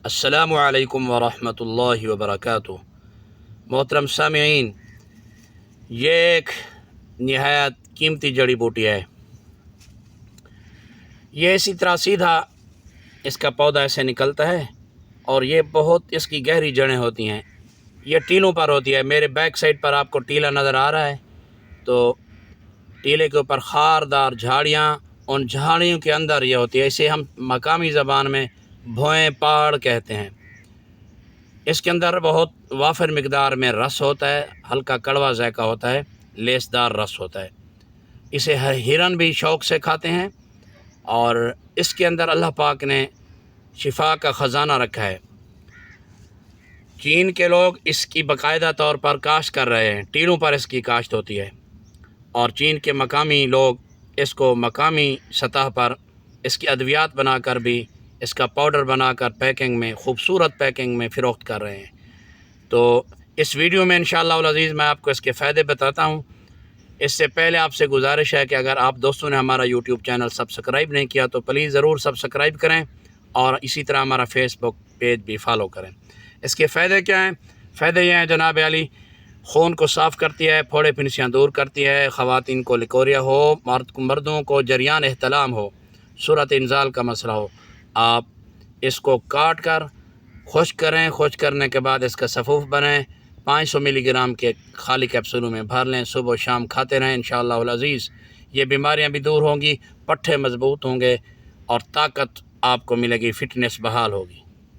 السلام علیکم ورحمۃ اللہ وبرکاتہ۔ محترم سامعین، یہ ایک نہایت قیمتی جڑی بوٹی ہے۔ یہ اسی طرح سیدھا اس کا پودا ایسے نکلتا ہے اور یہ بہت اس کی گہری جڑیں ہوتی ہیں۔ یہ ٹیلوں پر ہوتی ہے۔ میرے بیک سائڈ پر آپ کو ٹیلا نظر آ رہا ہے، تو ٹیلے کے اوپر خاردار جھاڑیاں، ان جھاڑیوں کے اندر یہ ہوتی ہے۔ اسے ہم مقامی زبان میں بھوئیں پہاڑ کہتے ہیں۔ اس کے اندر بہت وافر مقدار میں رس ہوتا ہے، ہلکا کڑوا ذائقہ ہوتا ہے، لیسدار رس ہوتا ہے۔ اسے ہرن بھی شوق سے کھاتے ہیں، اور اس کے اندر اللہ پاک نے شفا کا خزانہ رکھا ہے۔ چین کے لوگ اس کی باقاعدہ طور پر کاشت کر رہے ہیں، ٹیلوں پر اس کی کاشت ہوتی ہے، اور چین کے مقامی لوگ اس کو مقامی سطح پر اس کی ادویات بنا کر بھی، اس کا پاؤڈر بنا کر پیکنگ میں، خوبصورت پیکنگ میں فروخت کر رہے ہیں۔ تو اس ویڈیو میں انشاءاللہ العزیز میں آپ کو اس کے فائدے بتاتا ہوں۔ اس سے پہلے آپ سے گزارش ہے کہ اگر آپ دوستوں نے ہمارا یوٹیوب چینل سبسکرائب نہیں کیا تو پلیز ضرور سبسکرائب کریں، اور اسی طرح ہمارا فیس بک پیج بھی فالو کریں۔ اس کے فائدے کیا ہیں؟ فائدے یہ ہیں جناب علی، خون کو صاف کرتی ہے، پھوڑے پھنسیاں دور کرتی ہے، خواتین کو لیکوریا ہو، مردوں کو جریان احتلام ہو، صورت انزال کا مسئلہ ہو، آپ اس کو کاٹ کر خشک کریں، خشک کرنے کے بعد اس کا سفوف بنائیں، 500 ملی گرام کے خالی کیپسولوں میں بھر لیں، صبح و شام کھاتے رہیں انشاءاللہ العزیز۔ یہ بیماریاں بھی دور ہوں گی، پٹھے مضبوط ہوں گے، اور طاقت آپ کو ملے گی، فٹنس بحال ہوگی۔